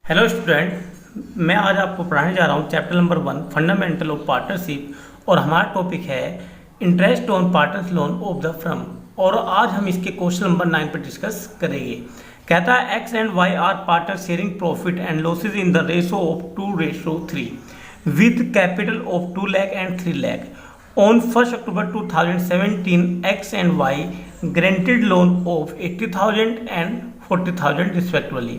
Hello student, मैं आज आपको पढ़ाने जा रहा हूँ chapter number 1 fundamental of partnership और हमारा टॉपिक है interest on partners loan of the firm. और आज हम इसके क्वेश्चन नंबर 9 पर डिस्कस करेंगे। कहता है X and Y are partner sharing profit and losses in the ratio of 2:3 with capital of 2 lakh and 3 lakh. On 1st October 2017, X and Y granted loan of 80,000 and 40,000 respectively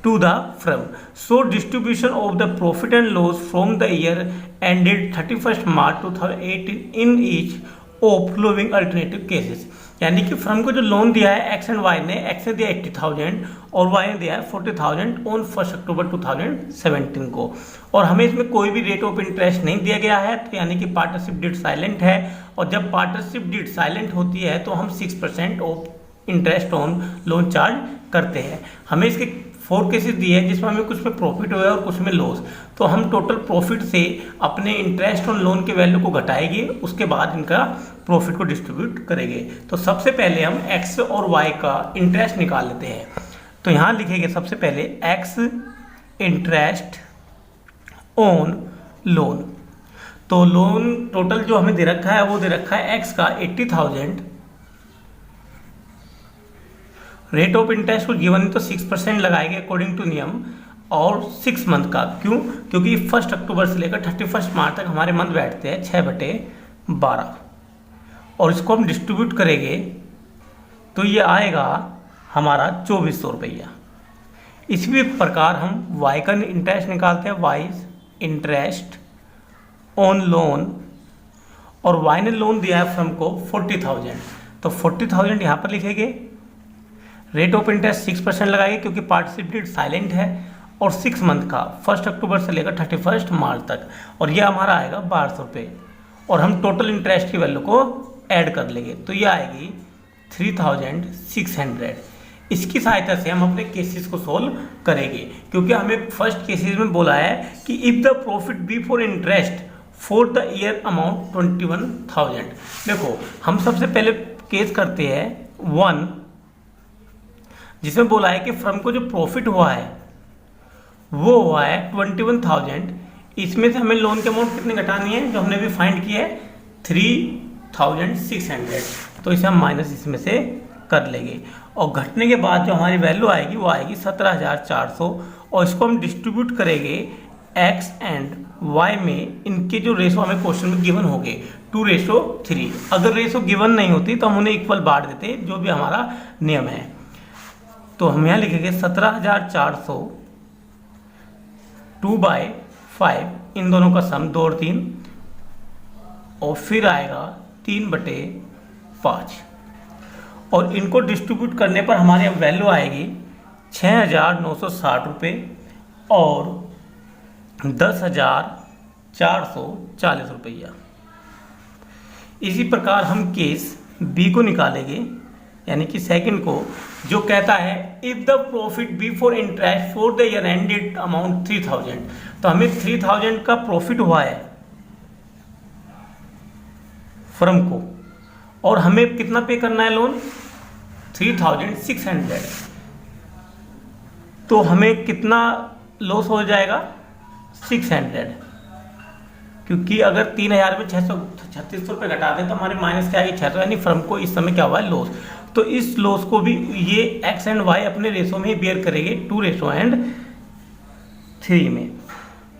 to the firm. So distribution of the profit and loss from the year ended 31st March 2018 in each of following alternative cases. यानी कि firm को जो loan दिया है X and Y ने, x ने दिया 80,000 और वाई ने दिया है 40,000 ऑन 1 अक्टूबर 2017 को। और हमें इसमें कोई भी रेट ऑफ इंटरेस्ट नहीं दिया गया है, तो यानी कि पार्टनरशिप डीड साइलेंट है। और जब पार्टनरशिप डीड साइलेंट होती है तो हम 6% of interest on loan charge करते हैं। हमें इसके 4 केसेस दिए हैं जिसमें हमें कुछ में प्रॉफिट हुआ है और कुछ में लॉस। तो हम टोटल प्रॉफिट से अपने इंटरेस्ट ऑन लोन के वैल्यू को घटाएंगे, उसके बाद इनका प्रॉफिट को डिस्ट्रीब्यूट करेंगे। तो सबसे पहले हम एक्स और वाई का इंटरेस्ट निकाल लेते हैं। तो यहाँ लिखेंगे सबसे पहले एक्स इंटरेस्ट ऑन लोन। तो लोन टोटल जो हमें दे रखा है वो दे रखा है एक्स का 80,000। रेट ऑफ इंटरेस्ट को गिवन तो 6% लगाएंगे अकॉर्डिंग टू नियम, और 6 मंथ का। क्यों? क्योंकि 1 अक्टूबर से लेकर 31 मार्च तक हमारे मंथ बैठते हैं 6/12। और इसको हम डिस्ट्रीब्यूट करेंगे तो ये आएगा हमारा 2400 रुपया। इसी प्रकार हम वाई का इंटरेस्ट निकालते हैं, वाई इंटरेस्ट ऑन लोन। और वाई ने लोन दिया है फर्म को 40,000, तो 40,000 यहाँ पर लिखेंगे। रेट ऑफ इंटरेस्ट 6% लगाएंगे क्योंकि पार्टनरशिप डीड साइलेंट है, और 6 मंथ का 1 अक्टूबर से लेकर 31 मार्च तक, और यह हमारा आएगा 1200 रुपये। और हम टोटल इंटरेस्ट की वैल्यू को ऐड कर लेंगे तो ये आएगी 3,600। इसकी सहायता से हम अपने केसेस को सोल्व करेंगे, क्योंकि हमें फर्स्ट केसेस में बोला है कि if the profit be for interest for the year amount 21,000। देखो हम सबसे पहले केस करते हैं 1, जिसमें बोला है कि फर्म को जो प्रॉफिट हुआ है वो हुआ है 21,000। इसमें से हमें लोन की अमाउंट कितनी घटानी है, जो हमने भी फाइंड किया है 3,600। तो इसे हम माइनस इसमें से कर लेंगे, और घटने के बाद जो हमारी वैल्यू आएगी वो आएगी 17,400। और इसको हम डिस्ट्रीब्यूट करेंगे एक्स एंड वाई में। इनके जो रेशो हमें क्वेश्चन में गिवन हो गए 2:3। अगर रेशो गिवन नहीं होती तो हम उन्हें इक्वल बांट देते, जो भी हमारा नियम है। तो हम यहाँ लिखेंगे 17,400 2/5, इन दोनों का सम 2 और 3, और फिर आएगा 3/5। और इनको डिस्ट्रीब्यूट करने पर हमारे वैल्यू आएगी 6,960 रुपये और 10,440 रुपया। इसी प्रकार हम केस बी को निकालेंगे, यानी कि सेकंड को, जो कहता है if the profit be for interest for the year ended amount 3,000। तो हमें 3,000 का प्रॉफिट हुआ है फर्म को, और हमें कितना पे करना है लोन 3,600। तो हमें कितना लॉस हो जाएगा 600, क्योंकि अगर 3,000 में 636 रुपये घटा दें तो हमारे माइनस क्या आएगी 600, यानी फर्म को इस समय क्या हुआ है लॉस। तो इस लॉस को भी ये एक्स एंड वाई अपने रेशो में ही बेयर करेंगे 2:3 में।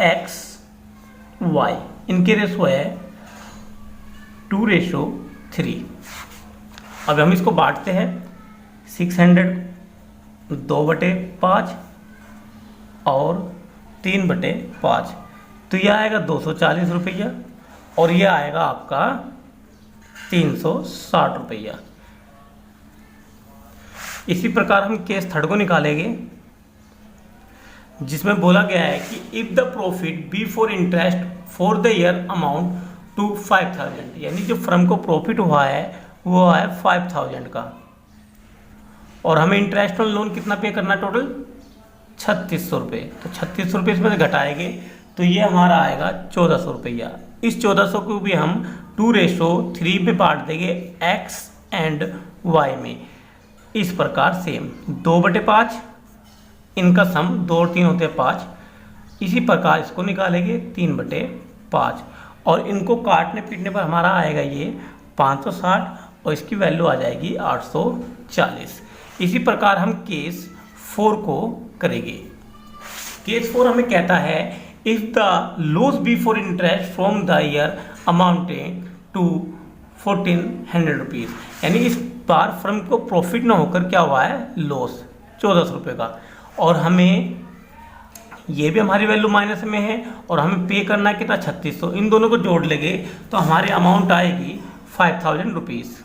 एक्स वाई इनके रेशो है 2:3। अब हम इसको बांटते हैं 600 2/5 और 3/5। तो यह आएगा 240 रुपया, और यह आएगा आपका 360 रुपया। इसी प्रकार हम केस थर्ड को निकालेंगे, जिसमें बोला गया है कि if the profit be for interest for the year amount to 5,000, यानी जो फर्म को प्रॉफिट हुआ है वो है 5,000 का, और हमें इंटरेस्ट ऑन लोन कितना पे करना टोटल 3,600 रुपये। तो 3,600 रुपये इसमें से घटाएंगे तो ये हमारा आएगा 1,400 रुपया। इस 1,400 को भी हम 2:3 में बांट देंगे एक्स एंड वाई में। इस प्रकार सेम 2/5 इनका सम 2 और 3 होते हैं 5। इसी प्रकार इसको निकालेंगे 3/5 और इनको काटने पीटने पर हमारा आएगा ये 560 और इसकी वैल्यू आ जाएगी 840। इसी प्रकार हम केस 4 को करेंगे। केस 4 हमें कहता है if the loss before interest from the year amounting to 1400 rupees, यानी इस बार फर्म को प्रॉफिट ना होकर क्या हुआ है, लॉस 1400 रुपये का, और हमें ये भी हमारी वैल्यू माइनस में है और हमें पे करना है कितना 3600। इन दोनों को जोड़ लेंगे तो हमारी अमाउंट आएगी 5000 रुपीज़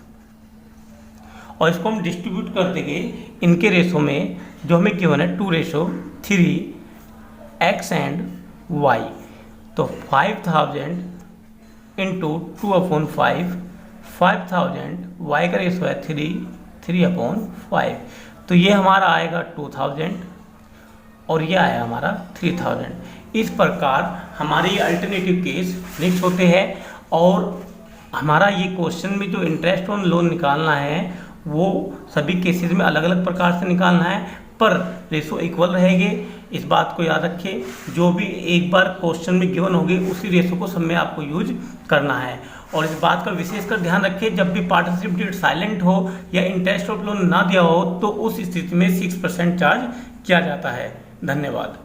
और इसको हम डिस्ट्रीब्यूट कर देंगे इनके रेशो में जो हमें गिवन है 2:3 x एंड y। तो 5000 इंटू 2/5, 5000 y का रेशो है 3/5, तो ये हमारा आएगा 2000 और ये आया हमारा 3000। इस प्रकार हमारे ये अल्टरनेटिव केस नेक्स्ट होते हैं और हमारा ये क्वेश्चन में जो इंटरेस्ट ऑन लोन निकालना है वो सभी केसेस में अलग अलग प्रकार से निकालना है, पर रेशो इक्वल रहेंगे। इस बात को याद रखिए, जो भी एक बार क्वेश्चन में गिवन होगी उसी रेशो को सब में आपको यूज करना है। और इस बात का विशेषकर ध्यान रखिए, जब भी पार्टनरशिप डीड साइलेंट हो या इंटरेस्ट ऑफ लोन ना दिया हो तो उस स्थिति में 6% चार्ज किया जाता है। धन्यवाद।